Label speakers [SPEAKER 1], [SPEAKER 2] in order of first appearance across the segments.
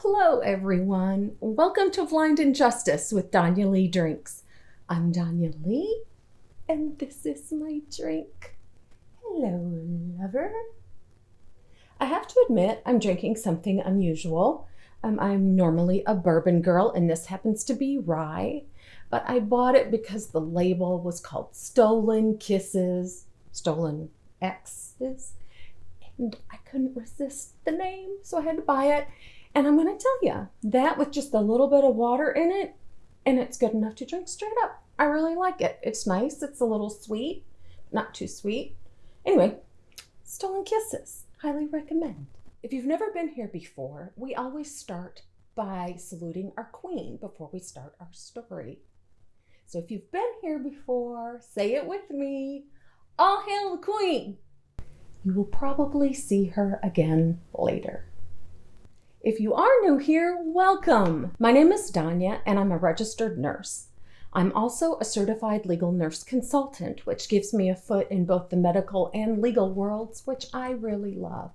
[SPEAKER 1] Hello, everyone. Welcome to Blind Injustice with Danya Lee Drinks. I'm Danya Lee, and this is my drink. Hello, lover. I have to admit, I'm drinking something unusual. I'm normally a bourbon girl, and this happens to be rye, but I bought it because the label was called Stolen Kisses, Stolen X's, and I couldn't resist the name, so I had to buy it. And I'm going to tell you, that with just a little bit of water in it, and it's good enough to drink straight up. I really like it. It's nice. It's a little sweet, not too sweet. Anyway, Stolen Kisses, highly recommend. If you've never been here before, we always start by saluting our queen before we start our story. So if you've been here before, say it with me. All hail the queen. You will probably see her again later. If you are new here, welcome. My name is Danya, and I'm a registered nurse. I'm also a certified legal nurse consultant, which gives me a foot in both the medical and legal worlds, which I really love.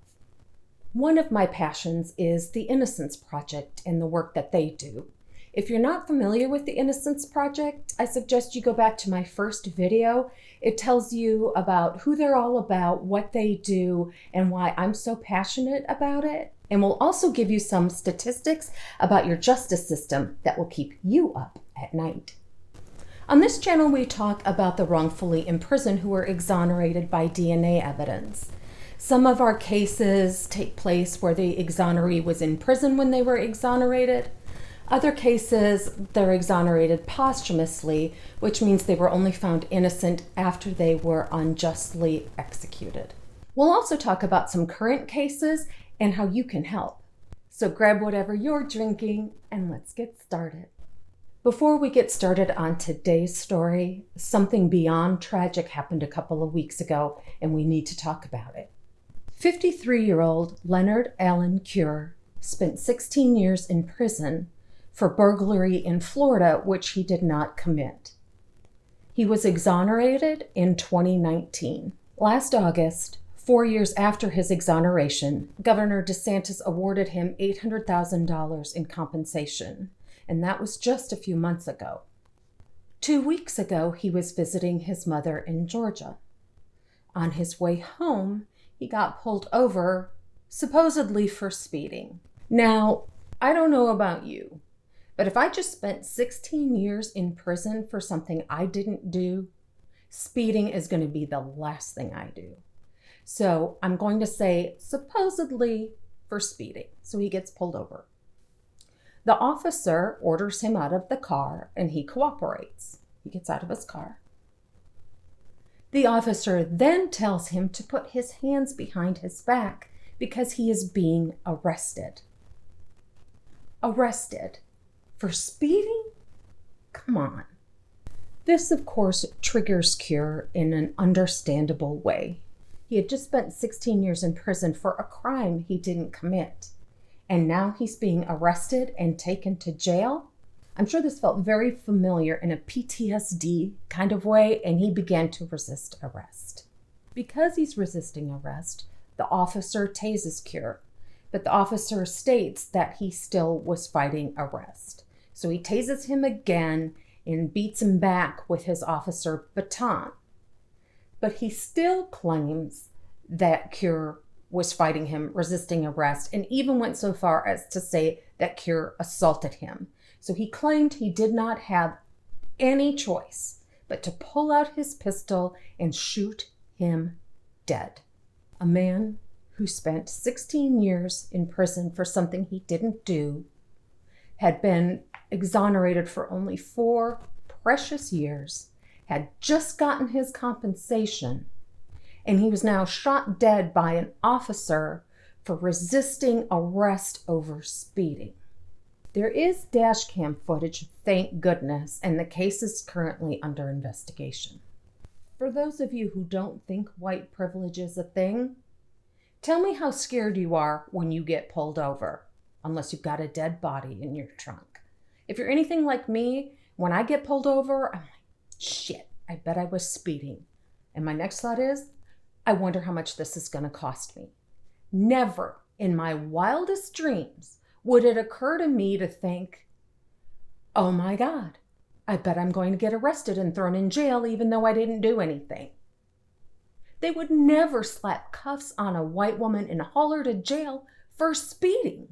[SPEAKER 1] One of my passions is the Innocence Project and the work that they do. If you're not familiar with the Innocence Project, I suggest you go back to my first video. It tells you about who they're all about, what they do, and why I'm so passionate about it. And we'll also give you some statistics about your justice system that will keep you up at night. On this channel, we talk about the wrongfully imprisoned who were exonerated by DNA evidence. Some of our cases take place where the exoneree was in prison when they were exonerated. Other cases, they're exonerated posthumously, which means they were only found innocent after they were unjustly executed. We'll also talk about some current cases and how you can help. So grab whatever you're drinking and let's get started. Before we get started on today's story, something beyond tragic happened a couple of weeks ago, and we need to talk about it. 53-year-old Leonard Allen Cure spent 16 years in prison for burglary in Florida, which he did not commit. He was exonerated in 2019. Last August, 4 years after his exoneration, Governor DeSantis awarded him $800,000 in compensation, and that was just a few months ago. 2 weeks ago, he was visiting his mother in Georgia. On his way home, he got pulled over, supposedly for speeding. Now, I don't know about you, but if I just spent 16 years in prison for something I didn't do, speeding is going to be the last thing I do. So I'm going to say supposedly for speeding. So he gets pulled over. The officer orders him out of the car and he cooperates. He gets out of his car. The officer then tells him to put his hands behind his back because he is being arrested. Arrested for speeding? Come on. This, of course, triggers Cure in an understandable way. He had just spent 16 years in prison for a crime he didn't commit. And now he's being arrested and taken to jail. I'm sure this felt very familiar in a PTSD kind of way, and he began to resist arrest. Because he's resisting arrest, the officer tases Cure, but the officer states that he still was fighting arrest. So he tases him again and beats him back with his officer baton. But he still claims that Cure was fighting him, resisting arrest, and even went so far as to say that Cure assaulted him. So he claimed he did not have any choice but to pull out his pistol and shoot him dead. A man who spent 16 years in prison for something he didn't do, had been exonerated for only 4 precious years, had just gotten his compensation, and he was now shot dead by an officer for resisting arrest over speeding. There is dash cam footage, thank goodness, and the case is currently under investigation. For those of you who don't think white privilege is a thing, tell me how scared you are when you get pulled over, unless you've got a dead body in your trunk. If you're anything like me, when I get pulled over, I'm like, shit, I bet I was speeding. And my next thought is, I wonder how much this is going to cost me. Never in my wildest dreams would it occur to me to think, oh my God, I bet I'm going to get arrested and thrown in jail even though I didn't do anything. They would never slap cuffs on a white woman and haul her to jail for speeding.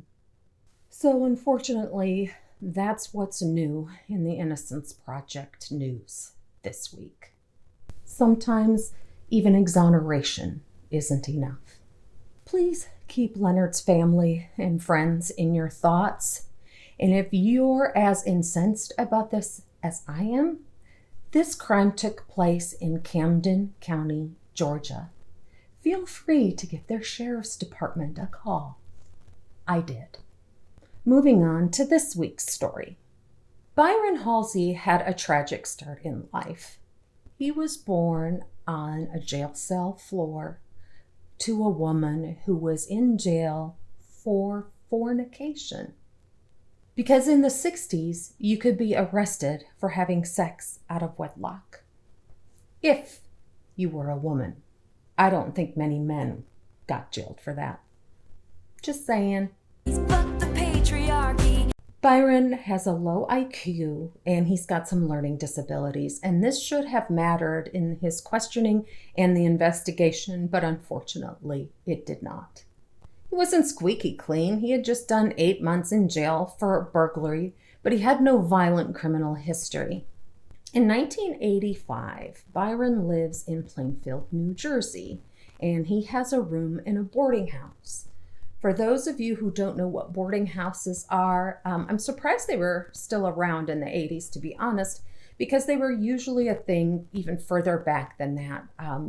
[SPEAKER 1] So unfortunately, that's what's new in the Innocence Project news this week. Sometimes even exoneration isn't enough. Please keep Leonard's family and friends in your thoughts. And if you're as incensed about this as I am, this crime took place in Camden County, Georgia. Feel free to give their sheriff's department a call. I did. Moving on to this week's story. Byron Halsey had a tragic start in life. He was born on a jail cell floor to a woman who was in jail for fornication. Because in the 60s, you could be arrested for having sex out of wedlock. If you were a woman. I don't think many men got jailed for that. Just saying. Byron has a low IQ and he's got some learning disabilities, and this should have mattered in his questioning and the investigation, but unfortunately it did not. He wasn't squeaky clean. He had just done 8 months in jail for burglary, but he had no violent criminal history. In 1985, Byron lives in Plainfield, New Jersey, and he has a room in a boarding house. For those of you who don't know what boarding houses are, I'm surprised they were still around in the 80s, to be honest, because they were usually a thing even further back than that.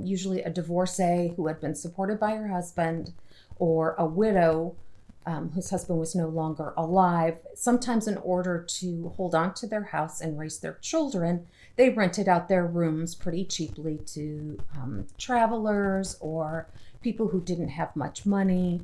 [SPEAKER 1] Usually a divorcee who had been supported by her husband, or a widow whose husband was no longer alive. Sometimes in order to hold on to their house and raise their children, they rented out their rooms pretty cheaply to travelers or people who didn't have much money.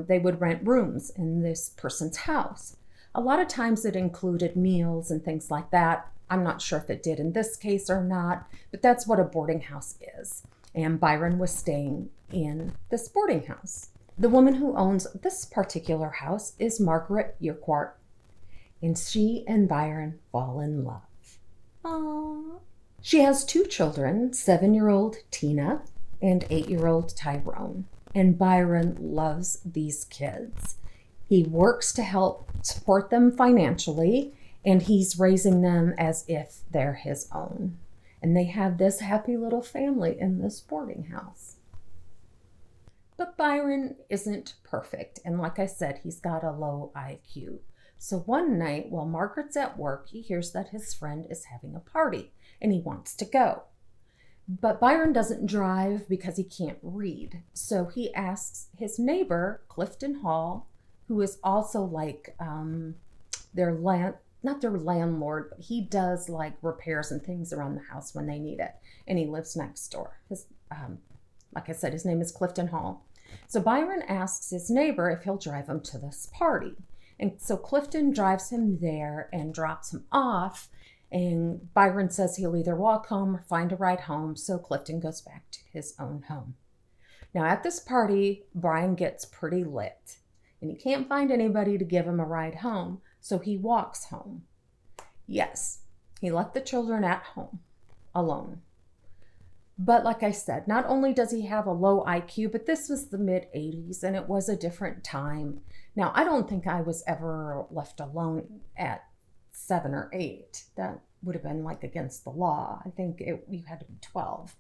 [SPEAKER 1] They would rent rooms in this person's house. A lot of times it included meals and things like that. I'm not sure if it did in this case or not, but that's what a boarding house is. And Byron was staying in this boarding house. The woman who owns this particular house is Margaret Urquhart, and she and Byron fall in love. Aww. She has 2 children, 7-year-old Tina and 8-year-old Tyrone. And Byron loves these kids. He works to help support them financially, and he's raising them as if they're his own. And they have this happy little family in this boarding house. But Byron isn't perfect, and like I said, he's got a low IQ. So one night, while Margaret's at work, he hears that his friend is having a party, and he wants to go. But Byron doesn't drive because he can't read. So he asks his neighbor, Clifton Hall, who is also like not their landlord, but he does like repairs and things around the house when they need it. And he lives next door. Like I said, his name is Clifton Hall. So Byron asks his neighbor if he'll drive him to this party. And so Clifton drives him there and drops him off. And Byron says he'll either walk home or find a ride home, so Clifton goes back to his own home. Now at this party, Brian gets pretty lit, and he can't find anybody to give him a ride home, so he walks home. Yes, he left the children at home, alone. But like I said, not only does he have a low IQ, but this was the mid-'80s, and it was a different time. Now, I don't think I was ever left alone at 7 or 8. That would have been like against the law. I think you had to be 12.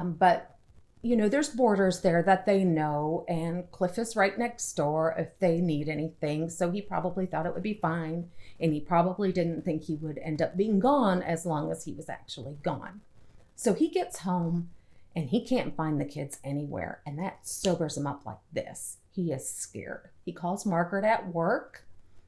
[SPEAKER 1] But, you know, there's borders there that they know, and Cliff is right next door if they need anything. So he probably thought it would be fine, and he probably didn't think he would end up being gone as long as he was actually gone. So he gets home, and he can't find the kids anywhere, and that sobers him up like this. He is scared. He calls Margaret at work.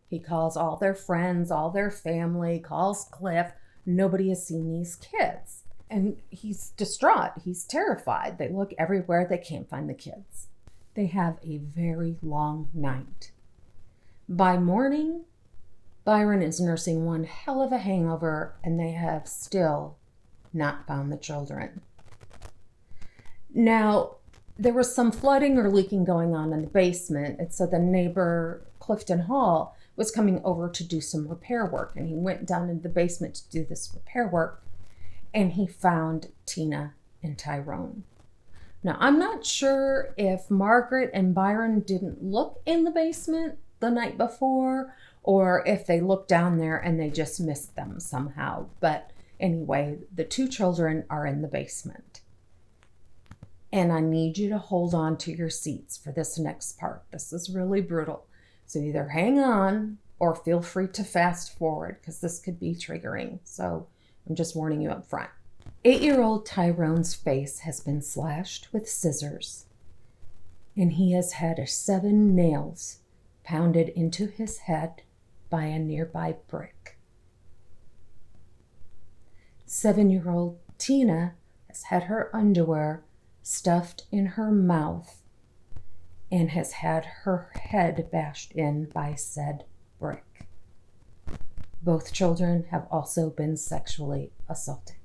[SPEAKER 1] He calls all their friends, all their family, calls Cliff. Nobody has seen these kids. And he's distraught. He's terrified. They look everywhere. They can't find the kids. They have a very long night. By morning, Byron is nursing one hell of a hangover, and they have still not found the children. Now, there was some flooding or leaking going on in the basement, and so the neighbor Clifton Hall was coming over to do some repair work, and he went down into the basement to do this repair work, and he found Tina and Tyrone. Now, I'm not sure if Margaret and Byron didn't look in the basement the night before, or if they looked down there and they just missed them somehow. But anyway, the two children are in the basement. And I need you to hold on to your seats for this next part. This is really brutal. So either hang on or feel free to fast forward, because this could be triggering. So I'm just warning you up front. 8-year-old Tyrone's face has been slashed with scissors, and he has had 7 nails pounded into his head by a nearby brick. 7-year-old Tina has had her underwear stuffed in her mouth and has had her head bashed in by said brick. Both children have also been sexually assaulted.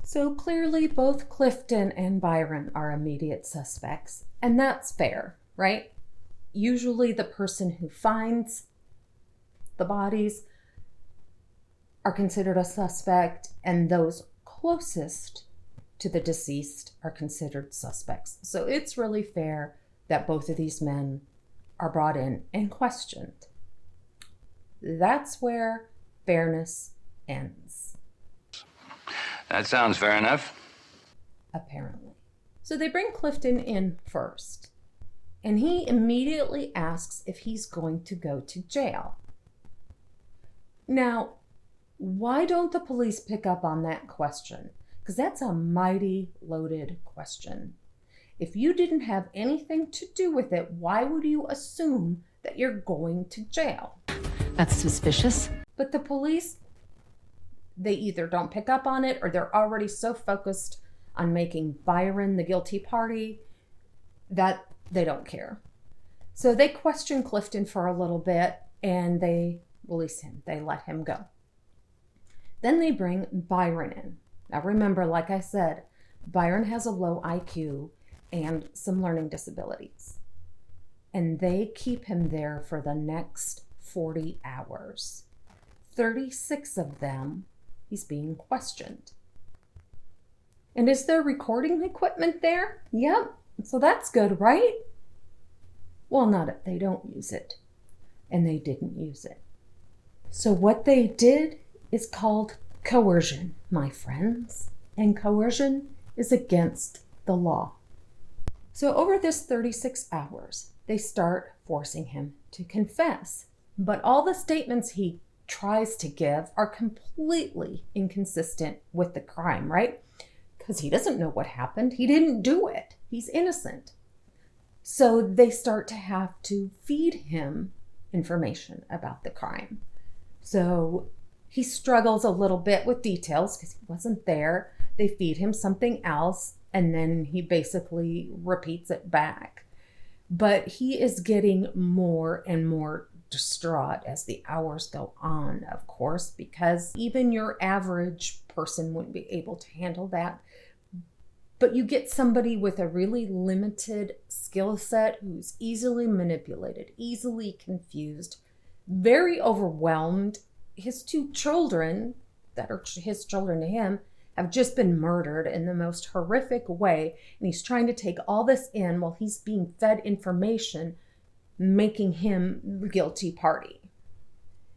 [SPEAKER 1] So clearly both Clifton and Byron are immediate suspects, and that's fair, right? Usually the person who finds the bodies are considered a suspect, and those closest to the deceased are considered suspects. So it's really fair that both of these men are brought in and questioned. That's where fairness ends.
[SPEAKER 2] That sounds fair enough.
[SPEAKER 1] Apparently. So they bring Clifton in first, and he immediately asks if he's going to go to jail. Now, why don't the police pick up on that question? Because that's a mighty loaded question. If you didn't have anything to do with it, why would you assume that you're going to jail?
[SPEAKER 3] That's suspicious.
[SPEAKER 1] But the police, they either don't pick up on it, or they're already so focused on making Byron the guilty party that they don't care. So they question Clifton for a little bit, and they release him. They let him go. Then they bring Byron in. Now remember, like I said, Byron has a low IQ and some learning disabilities. And they keep him there for the next 40 hours. 36 of them, he's being questioned. And is there recording equipment there? Yep. So that's good, right? Well, not if they don't use it. And they didn't use it. So what they did is called coercion, my friends. And coercion is against the law. So over this 36 hours, they start forcing him to confess. But all the statements he tries to give are completely inconsistent with the crime, right? Because he doesn't know what happened. He didn't do it. He's innocent. So they start to have to feed him information about the crime. So he struggles a little bit with details because he wasn't there. They feed him something else, and then he basically repeats it back. But he is getting more and more distraught as the hours go on, of course, because even your average person wouldn't be able to handle that. But you get somebody with a really limited skill set who's easily manipulated, easily confused, very overwhelmed. His 2 children, that are his children to him, have just been murdered in the most horrific way. And he's trying to take all this in while he's being fed information, making him the guilty party.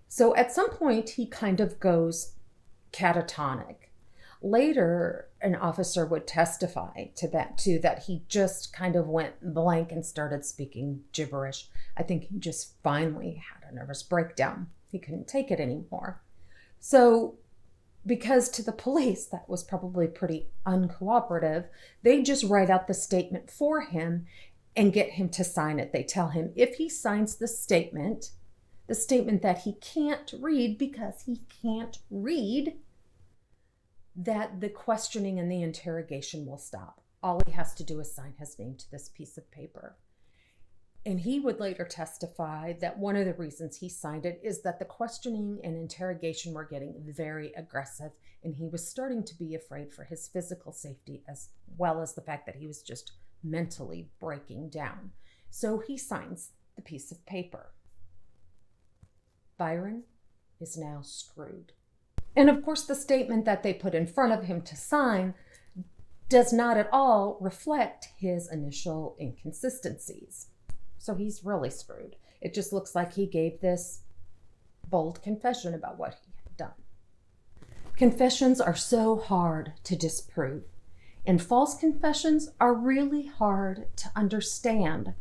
[SPEAKER 1] So at some point, he kind of goes catatonic. Later, an officer would testify to that too, that he just kind of went blank and started speaking gibberish. I think he just finally had a nervous breakdown. He couldn't take it anymore. So, because to the police that was probably pretty uncooperative, they just write out the statement for him and get him to sign it. They tell him if he signs the statement that he can't read because he can't read, that the questioning and the interrogation will stop. All he has to do is sign his name to this piece of paper. And he would later testify that one of the reasons he signed it is that the questioning and interrogation were getting very aggressive, and he was starting to be afraid for his physical safety as well as the fact that he was just mentally breaking down. So he signs the piece of paper. Byron is now screwed. And of course, the statement that they put in front of him to sign does not at all reflect his initial inconsistencies. So he's really screwed. It just looks like he gave this bold confession about what he had done. Confessions are so hard to disprove, and false confessions are really hard to understand.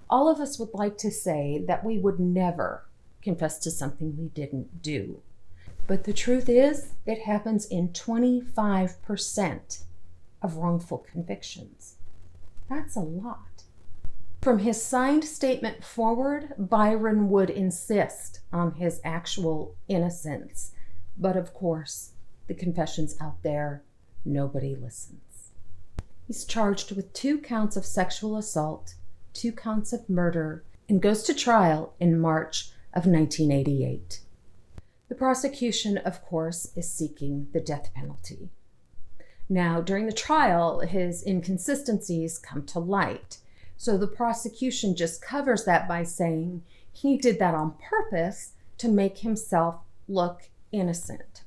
[SPEAKER 1] All of us would like to say that we would never confess to something we didn't do. But the truth is, it happens in 25% of wrongful convictions. That's a lot. From his signed statement forward, Byron would insist on his actual innocence. But of course, the confession's out there, nobody listens. He's charged with 2 counts of sexual assault, 2 counts of murder, and goes to trial in March of 1988. The prosecution, of course, is seeking the death penalty. Now, during the trial, his inconsistencies come to light. So the prosecution just covers that by saying he did that on purpose to make himself look innocent.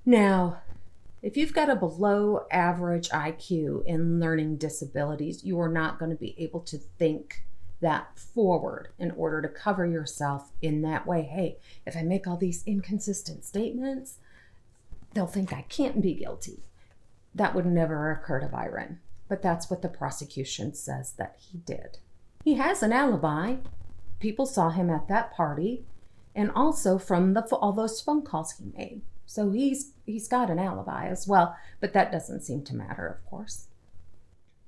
[SPEAKER 1] Now, if you've got a below average IQ in learning disabilities, you are not going to be able to think that forward in order to cover yourself in that way. Hey, if I make all these inconsistent statements, they'll think I can't be guilty. That would never occur to Byron, but that's what the prosecution says that he did. He has an alibi. People saw him at that party, and also from all those phone calls he made. So he's got an alibi as well, but that doesn't seem to matter, of course.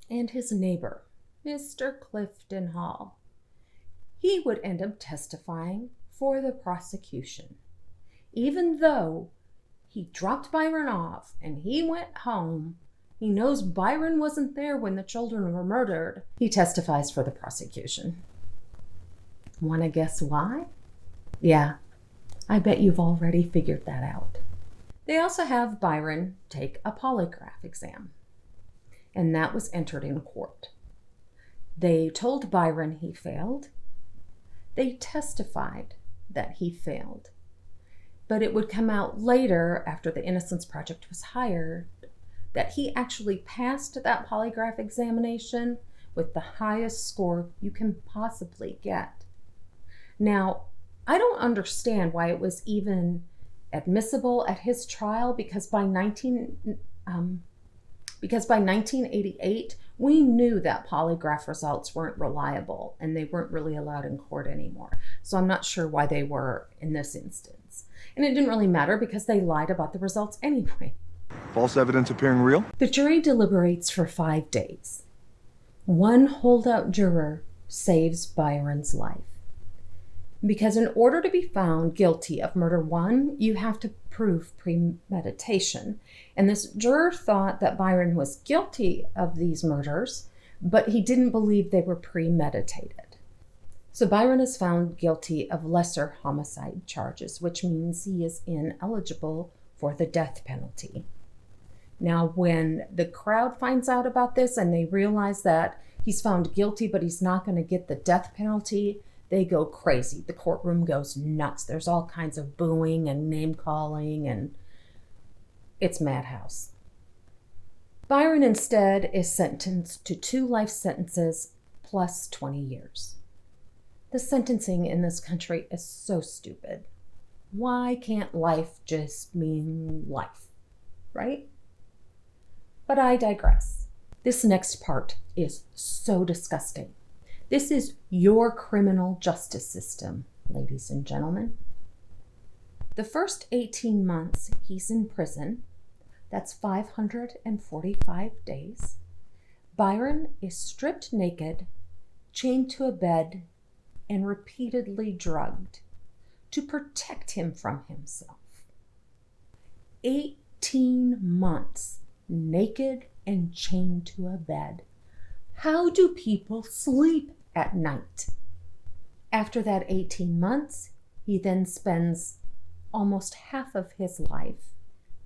[SPEAKER 1] And his neighbor, Mr. Clifton Hall, he would end up testifying for the prosecution. Even though he dropped Byron off and he went home, he knows Byron wasn't there when the children were murdered. He testifies for the prosecution. Want to guess why? Yeah, I bet you've already figured that out. They also have Byron take a polygraph exam, and that was entered in court. They told Byron he failed. They testified that he failed. But it would come out later, after the Innocence Project was hired, that he actually passed that polygraph examination with the highest score you can possibly get. Now, I don't understand why it was even admissible at his trial, because by 1988, we knew that polygraph results weren't reliable and they weren't really allowed in court anymore. So I'm not sure why they were in this instance. And it didn't really matter because they lied about the results anyway.
[SPEAKER 4] False evidence appearing real?
[SPEAKER 1] The jury deliberates for 5 days. One holdout juror saves Byron's life. Because in order to be found guilty of murder 1, you have to prove premeditation. And this juror thought that Byron was guilty of these murders, but he didn't believe they were premeditated. So Byron is found guilty of lesser homicide charges, which means he is ineligible for the death penalty. Now, when the crowd finds out about this and they realize that he's found guilty, but he's not going to get the death penalty, they go crazy. The courtroom goes nuts. There's all kinds of booing and name calling, and it's madhouse. Byron instead is sentenced to 2 life sentences plus 20 years. The sentencing in this country is so stupid. Why can't life just mean life, right? But I digress. This next part is so disgusting. This is your criminal justice system, ladies and gentlemen. The first 18 months he's in prison, that's 545 days, Byron is stripped naked, chained to a bed, and repeatedly drugged to protect him from himself. 18 months naked and chained to a bed. How do people sleep at night? After that 18 months, he then spends almost half of his life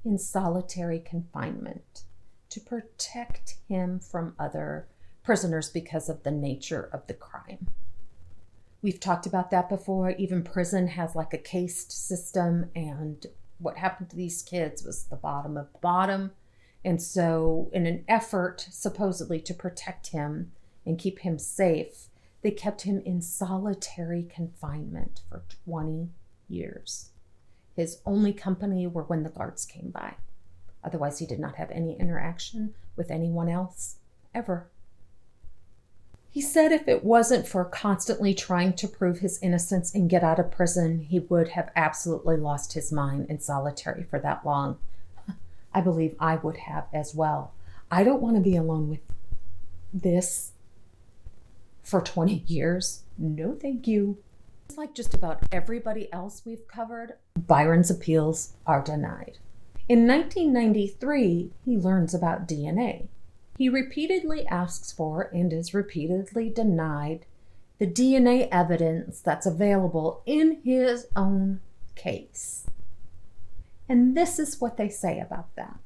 [SPEAKER 1] in solitary confinement to protect him from other prisoners because of the nature of the crime. We've talked about that before. Even prison has like a caste system, and what happened to these kids was the bottom of the bottom. And so in an effort supposedly to protect him and keep him safe, they kept him in solitary confinement for 20 years. His only company were when the guards came by. Otherwise, he did not have any interaction with anyone else, ever. He said if it wasn't for constantly trying to prove his innocence and get out of prison, he would have absolutely lost his mind in solitary for that long. I believe I would have as well. I don't want to be alone with this for 20 years. No, thank you. It's like just about everybody else we've covered, Byron's appeals are denied. In 1993, he learns about DNA. He repeatedly asks for and is repeatedly denied the DNA evidence that's available in his own case. And this is what they say about that.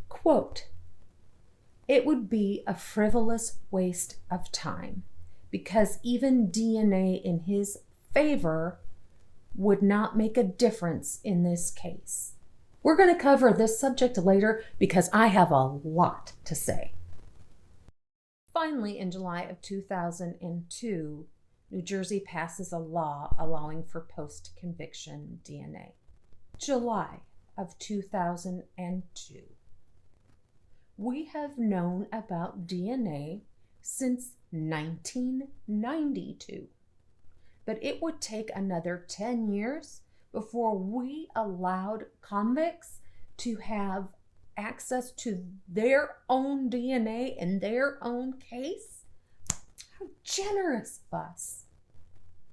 [SPEAKER 1] Quote, "It would be a frivolous waste of time because even DNA in his favor would not make a difference in this case." We're going to cover this subject later because I have a lot to say. Finally, in July of 2002, New Jersey passes a law allowing for post-conviction DNA. July of 2002. We have known about DNA since 1992, but it would take another 10 years before we allowed convicts to have access to their own DNA in their own case? How generous of us.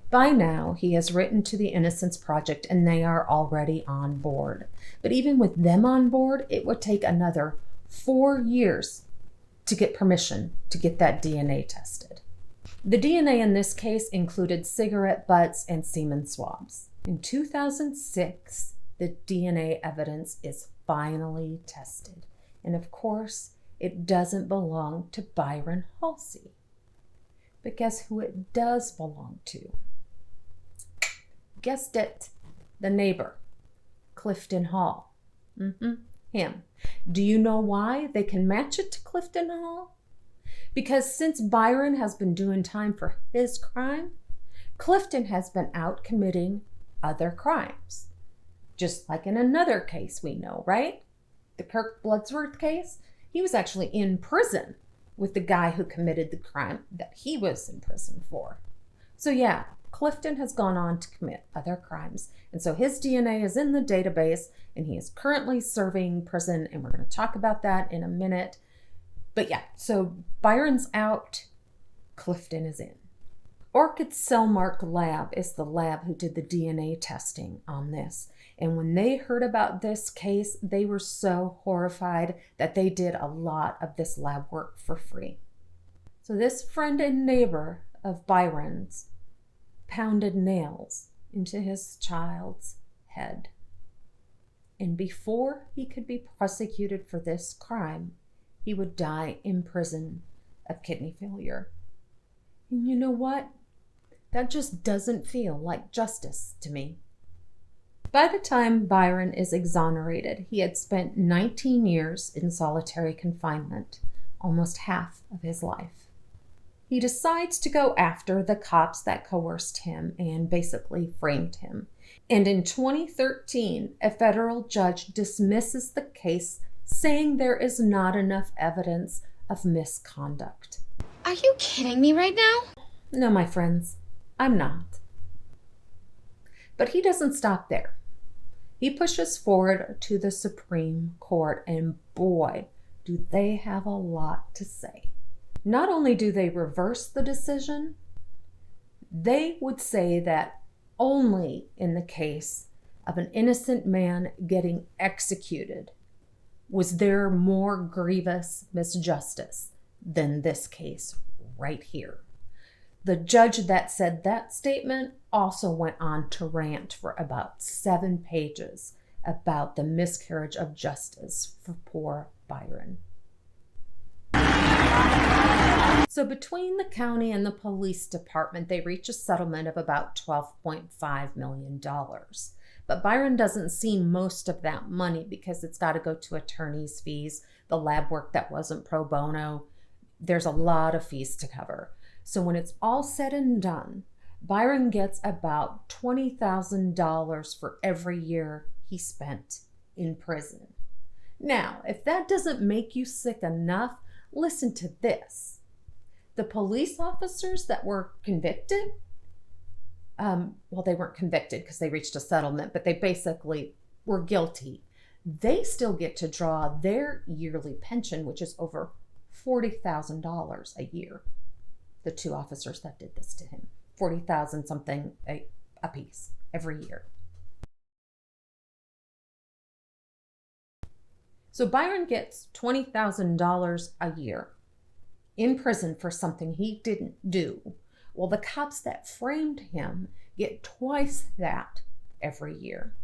[SPEAKER 1] By now, he has written to the Innocence Project and they are already on board. But even with them on board, it would take another 4 years to get permission to get that DNA tested. The DNA in this case included cigarette butts and semen swabs. In 2006, the DNA evidence is finally tested. And of course, it doesn't belong to Byron Halsey. But guess who it does belong to? Guessed it, the neighbor, Clifton Hall. Him. Do you know why they can match it to Clifton Hall? Because since Byron has been doing time for his crime, Clifton has been out committing other crimes. Just like in another case we know, right? The Kirk Bloodsworth case. He was actually in prison with the guy who committed the crime that he was in prison for. So yeah, Clifton has gone on to commit other crimes. And so his DNA is in the database and he is currently serving prison. And we're going to talk about that in a minute. But yeah, so Byron's out, Clifton is in. Orchid Cellmark Lab is the lab who did the DNA testing on this. And when they heard about this case, they were so horrified that they did a lot of this lab work for free. So this friend and neighbor of Byron's pounded nails into his child's head. And before he could be prosecuted for this crime, he would die in prison of kidney failure. And you know what? That just doesn't feel like justice to me. By the time Byron is exonerated, he had spent 19 years in solitary confinement, almost half of his life. He decides to go after the cops that coerced him and basically framed him. And in 2013, a federal judge dismisses the case, saying there is not enough evidence of misconduct.
[SPEAKER 5] Are you kidding me right now?
[SPEAKER 1] No, my friends, I'm not. But he doesn't stop there. He pushes forward to the Supreme Court, and boy, do they have a lot to say. Not only do they reverse the decision, they would say that only in the case of an innocent man getting executed was there more grievous misjustice than this case right here. The judge that said that statement also went on to rant for about 7 pages about the miscarriage of justice for poor Byron. So between the county and the police department, they reach a settlement of about $12.5 million. But Byron doesn't see most of that money because it's got to go to attorney's fees, the lab work that wasn't pro bono. There's a lot of fees to cover. So when it's all said and done, Byron gets about $20,000 for every year he spent in prison. Now, if that doesn't make you sick enough, listen to this. The police officers that were convicted, well, they weren't convicted because they reached a settlement, but they basically were guilty. They still get to draw their yearly pension, which is over $40,000 a year. The two officers that did this to him, 40,000 something a piece every year. So Byron gets $20,000 a year in prison for something he didn't do. Well, the cops that framed him get twice that every year.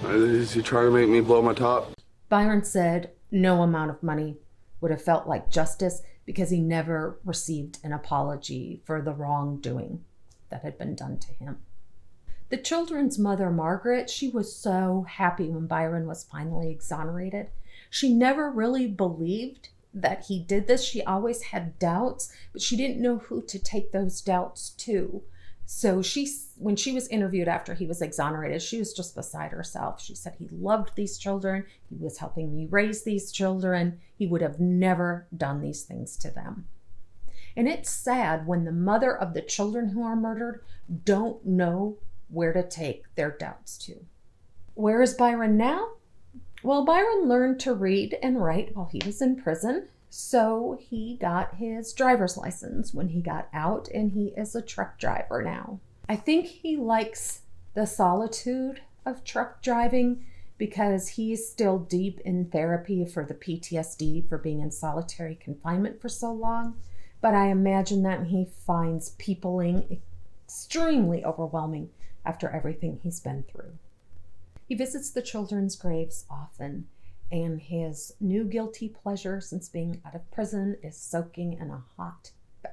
[SPEAKER 6] Is he trying to make me blow my top?
[SPEAKER 1] Byron said no amount of money would have felt like justice because he never received an apology for the wrongdoing that had been done to him. The children's mother, Margaret, she was so happy when Byron was finally exonerated. She never really believed that he did this. She always had doubts, but she didn't know who to take those doubts to. So when she was interviewed after he was exonerated, she was just beside herself. She said he loved these children. He was helping me raise these children. He would have never done these things to them. And it's sad when the mother of the children who are murdered don't know where to take their doubts to. Where is Byron now? Well, Byron learned to read and write while he was in prison, so he got his driver's license when he got out, and he is a truck driver now. I think he likes the solitude of truck driving because he's still deep in therapy for the PTSD for being in solitary confinement for so long, but I imagine that he finds peopling extremely overwhelming after everything he's been through. He visits the children's graves often, and his new guilty pleasure since being out of prison is soaking in a hot bath.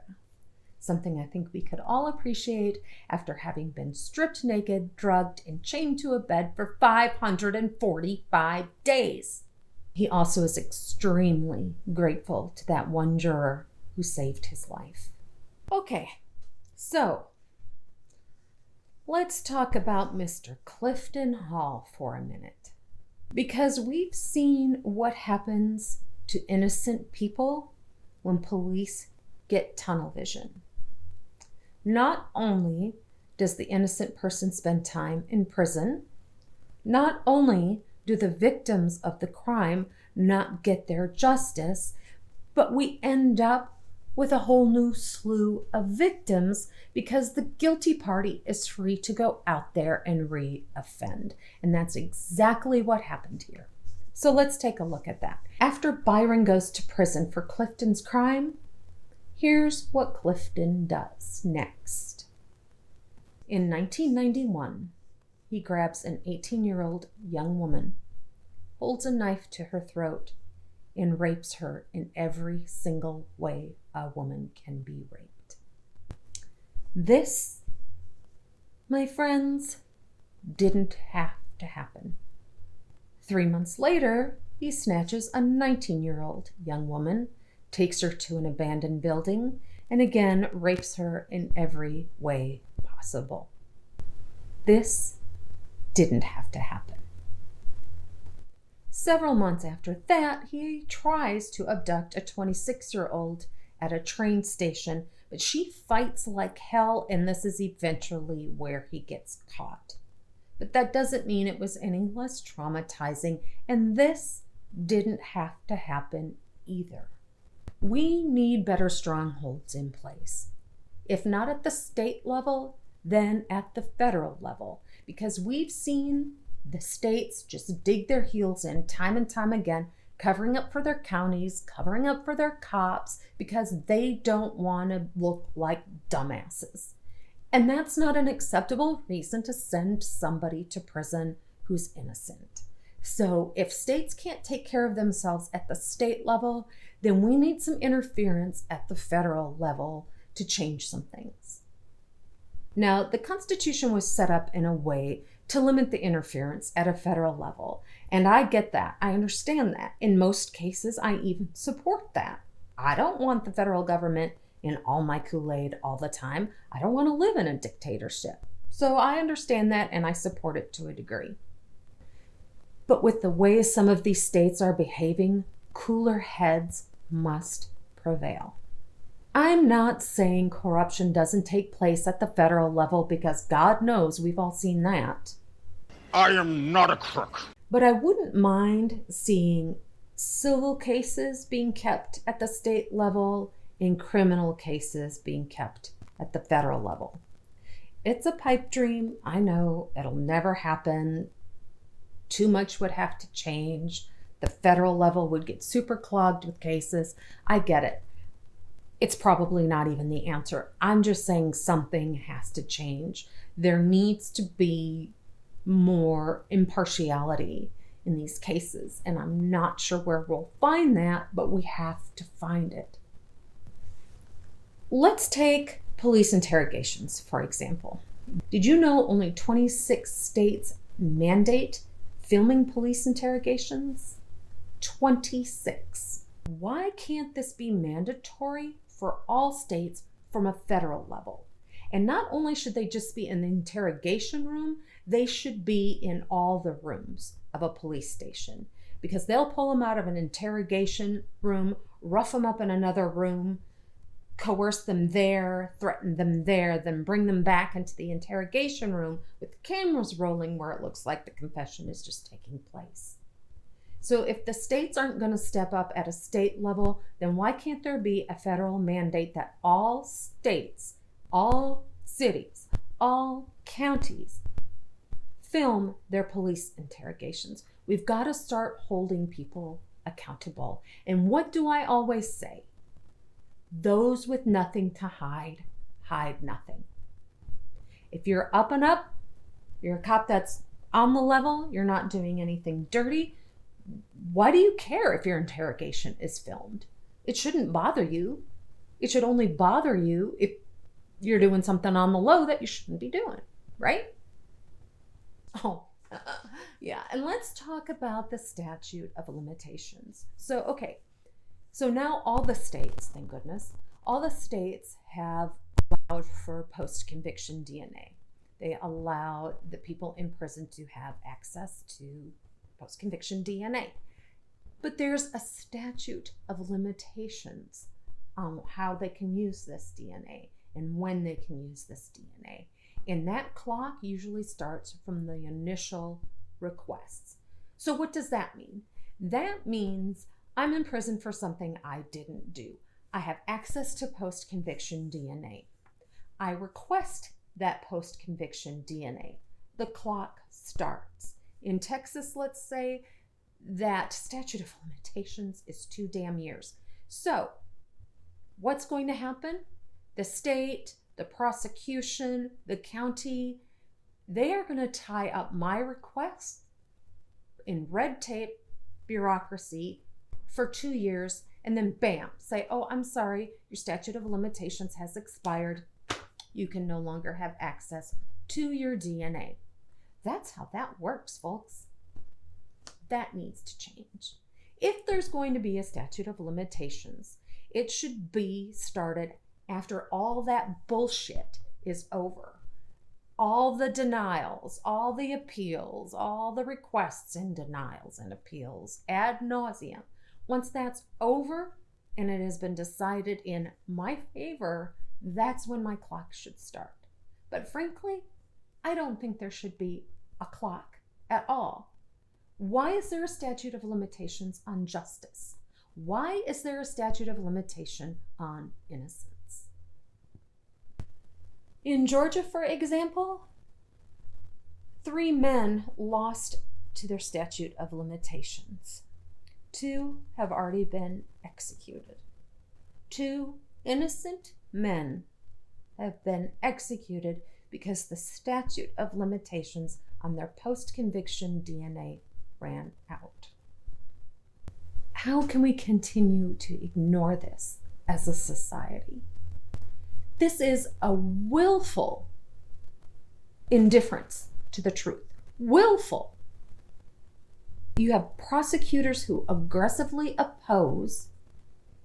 [SPEAKER 1] Something I think we could all appreciate after having been stripped naked, drugged, and chained to a bed for 545 days. He also is extremely grateful to that one juror who saved his life. Okay, so let's talk about Mr. Clifton Hall for a minute, because we've seen what happens to innocent people when police get tunnel vision. Not only does the innocent person spend time in prison, not only do the victims of the crime not get their justice, but we end up with a whole new slew of victims because the guilty party is free to go out there and re-offend. And that's exactly what happened here. So let's take a look at that. After Byron goes to prison for Clifton's crime, here's what Clifton does next. In 1991, he grabs an 18-year-old young woman, holds a knife to her throat, and rapes her in every single way a woman can be raped. This, my friends, didn't have to happen. 3 months later, he snatches a 19-year-old young woman, takes her to an abandoned building, and again rapes her in every way possible. This didn't have to happen. Several months after that, he tries to abduct a 26-year-old at a train station, but she fights like hell, and this is eventually where he gets caught. But that doesn't mean it was any less traumatizing, and this didn't have to happen either. We need better strongholds in place. If not at the state level, then at the federal level, because we've seen the states just dig their heels in time and time again, covering up for their counties, covering up for their cops, because they don't want to look like dumbasses. And that's not an acceptable reason to send somebody to prison who's innocent. So if states can't take care of themselves at the state level, then we need some interference at the federal level to change some things. Now, the Constitution was set up in a way to limit the interference at a federal level, and I get that. I understand that. In most cases, I even support that. I don't want the federal government in all my Kool-Aid all the time. I don't want to live in a dictatorship. So I understand that, and I support it to a degree. But with the way some of these states are behaving, cooler heads must prevail. I'm not saying corruption doesn't take place at the federal level, because God knows we've all seen that.
[SPEAKER 7] I am not a crook.
[SPEAKER 1] But I wouldn't mind seeing civil cases being kept at the state level and criminal cases being kept at the federal level. It's a pipe dream. I know it'll never happen. Too much would have to change. The federal level would get super clogged with cases. I get it. It's probably not even the answer. I'm just saying something has to change. There needs to be more impartiality in these cases, and I'm not sure where we'll find that, but we have to find it. Let's take police interrogations, for example. Did you know only 26 states mandate filming police interrogations? 26. Why can't this be mandatory for all states from a federal level? And not only should they just be in the interrogation room, they should be in all the rooms of a police station, because they'll pull them out of an interrogation room, rough them up in another room, coerce them there, threaten them there, then bring them back into the interrogation room with the cameras rolling where it looks like the confession is just taking place. So if the states aren't going to step up at a state level, then why can't there be a federal mandate that all states, all cities, all counties film their police interrogations? We've got to start holding people accountable. And what do I always say? Those with nothing to hide, hide nothing. If you're up and up, you're a cop that's on the level, you're not doing anything dirty, why do you care if your interrogation is filmed? It shouldn't bother you. It should only bother you if you're doing something on the low that you shouldn't be doing, right? Oh, yeah. And let's talk about the statute of limitations. So now all the states, thank goodness, all the states have allowed for post-conviction DNA. They allow the people in prison to have access to post-conviction DNA. But there's a statute of limitations on how they can use this DNA and when they can use this DNA. And that clock usually starts from the initial requests. So what does that mean? That means I'm in prison for something I didn't do. I have access to post-conviction DNA. I request that post-conviction DNA. The clock starts. In Texas, let's say, that statute of limitations is 2 damn years. So what's going to happen? The state, the prosecution, the county, they are going to tie up my request in red tape, bureaucracy for 2 years, and then bam, say, oh, I'm sorry, your statute of limitations has expired. You can no longer have access to your DNA. That's how that works, folks. That needs to change. If there's going to be a statute of limitations, it should be started after all that bullshit is over. All the denials, all the appeals, all the requests and denials and appeals ad nauseum. Once that's over and it has been decided in my favor, that's when my clock should start. But frankly, I don't think there should be a clock at all. Why is there a statute of limitations on justice? Why is there a statute of limitation on innocence? In Georgia, for example, 3 men lost to their statute of limitations. 2 have already been executed. 2 innocent men have been executed because the statute of limitations on their post-conviction DNA ran out. How can we continue to ignore this as a society? This is a willful indifference to the truth. Willful. You have prosecutors who aggressively oppose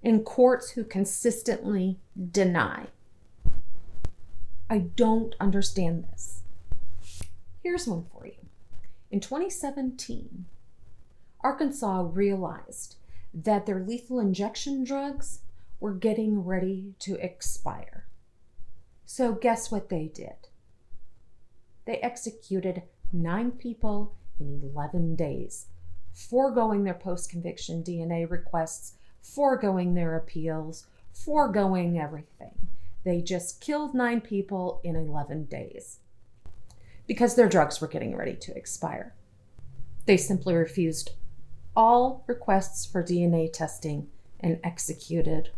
[SPEAKER 1] and courts who consistently deny. I don't understand this. Here's one for you. In 2017, Arkansas realized that their lethal injection drugs were getting ready to expire. So guess what they did? They executed 9 people in 11 days, foregoing their post-conviction DNA requests, foregoing their appeals, foregoing everything. They just killed 9 people in 11 days because their drugs were getting ready to expire. They simply refused all requests for DNA testing and executed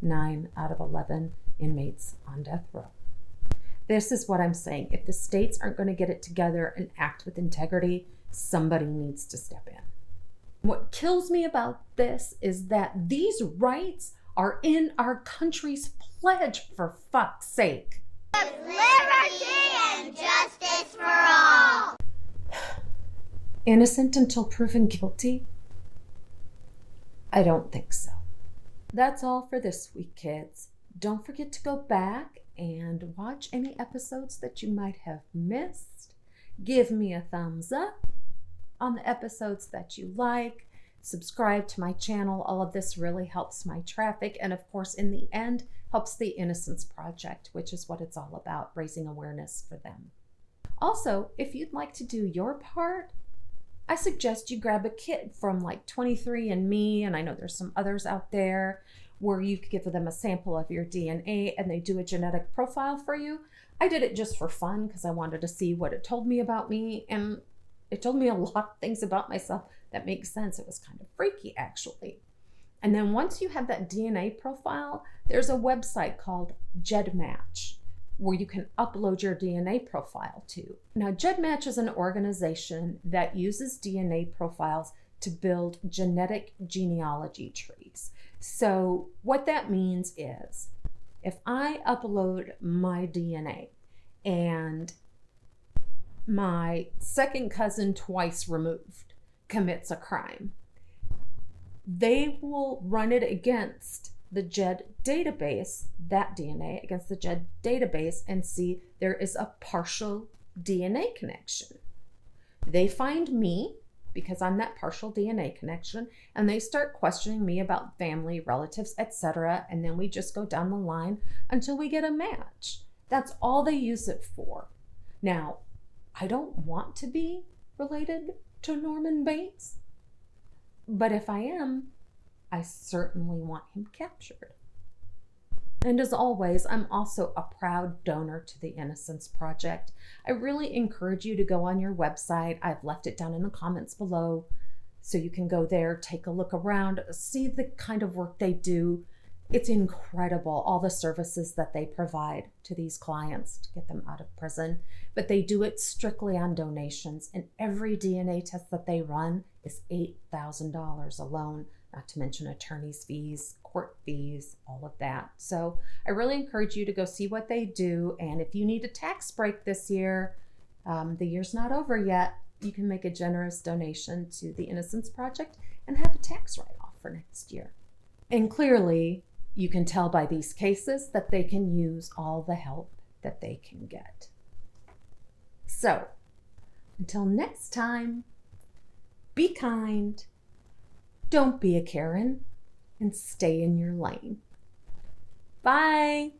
[SPEAKER 1] 9 out of 11 inmates on death row. This is what I'm saying. If the states aren't going to get it together and act with integrity, somebody needs to step in. What kills me about this is that these rights are in our country's pledge, for fuck's sake.
[SPEAKER 5] Liberty and justice for all.
[SPEAKER 1] Innocent until proven guilty? I don't think so. That's all for this week, kids. Don't forget to go back and watch any episodes that you might have missed. Give me a thumbs up on the episodes that you like. Subscribe to my channel. All of this really helps my traffic, and of course, in the end, helps the Innocence Project, which is what it's all about, raising awareness for them. Also, if you'd like to do your part, I suggest you grab a kit from like 23andMe, and I know there's some others out there, where you could give them a sample of your DNA and they do a genetic profile for you. I did it just for fun because I wanted to see what it told me about me, and it told me a lot of things about myself that makes sense. It was kind of freaky, actually. And then once you have that DNA profile, there's a website called GEDmatch where you can upload your DNA profile to. Now, GEDmatch is an organization that uses DNA profiles to build genetic genealogy trees. So what that means is, if I upload my DNA and my second cousin twice removed commits a crime, they will run it against the GED database, that DNA against the GED database, and see there is a partial DNA connection. They find me because I'm that partial DNA connection, and they start questioning me about family, relatives, etc. And then we just go down the line until we get a match. That's all they use it for. Now, I don't want to be related to Norman Bates, but if I am, I certainly want him captured. And as always, I'm also a proud donor to the Innocence Project. I really encourage you to go on your website. I've left it down in the comments below, so you can go there, take a look around, see the kind of work they do. It's incredible, all the services that they provide to these clients to get them out of prison. But they do it strictly on donations, and every DNA test that they run is $8,000 alone, not to mention attorney's fees, court fees, all of that. So I really encourage you to go see what they do. And if you need a tax break this year, the year's not over yet, you can make a generous donation to the Innocence Project and have a tax write-off for next year. And clearly, you can tell by these cases that they can use all the help that they can get. So, until next time, be kind, don't be a Karen, and stay in your lane. Bye.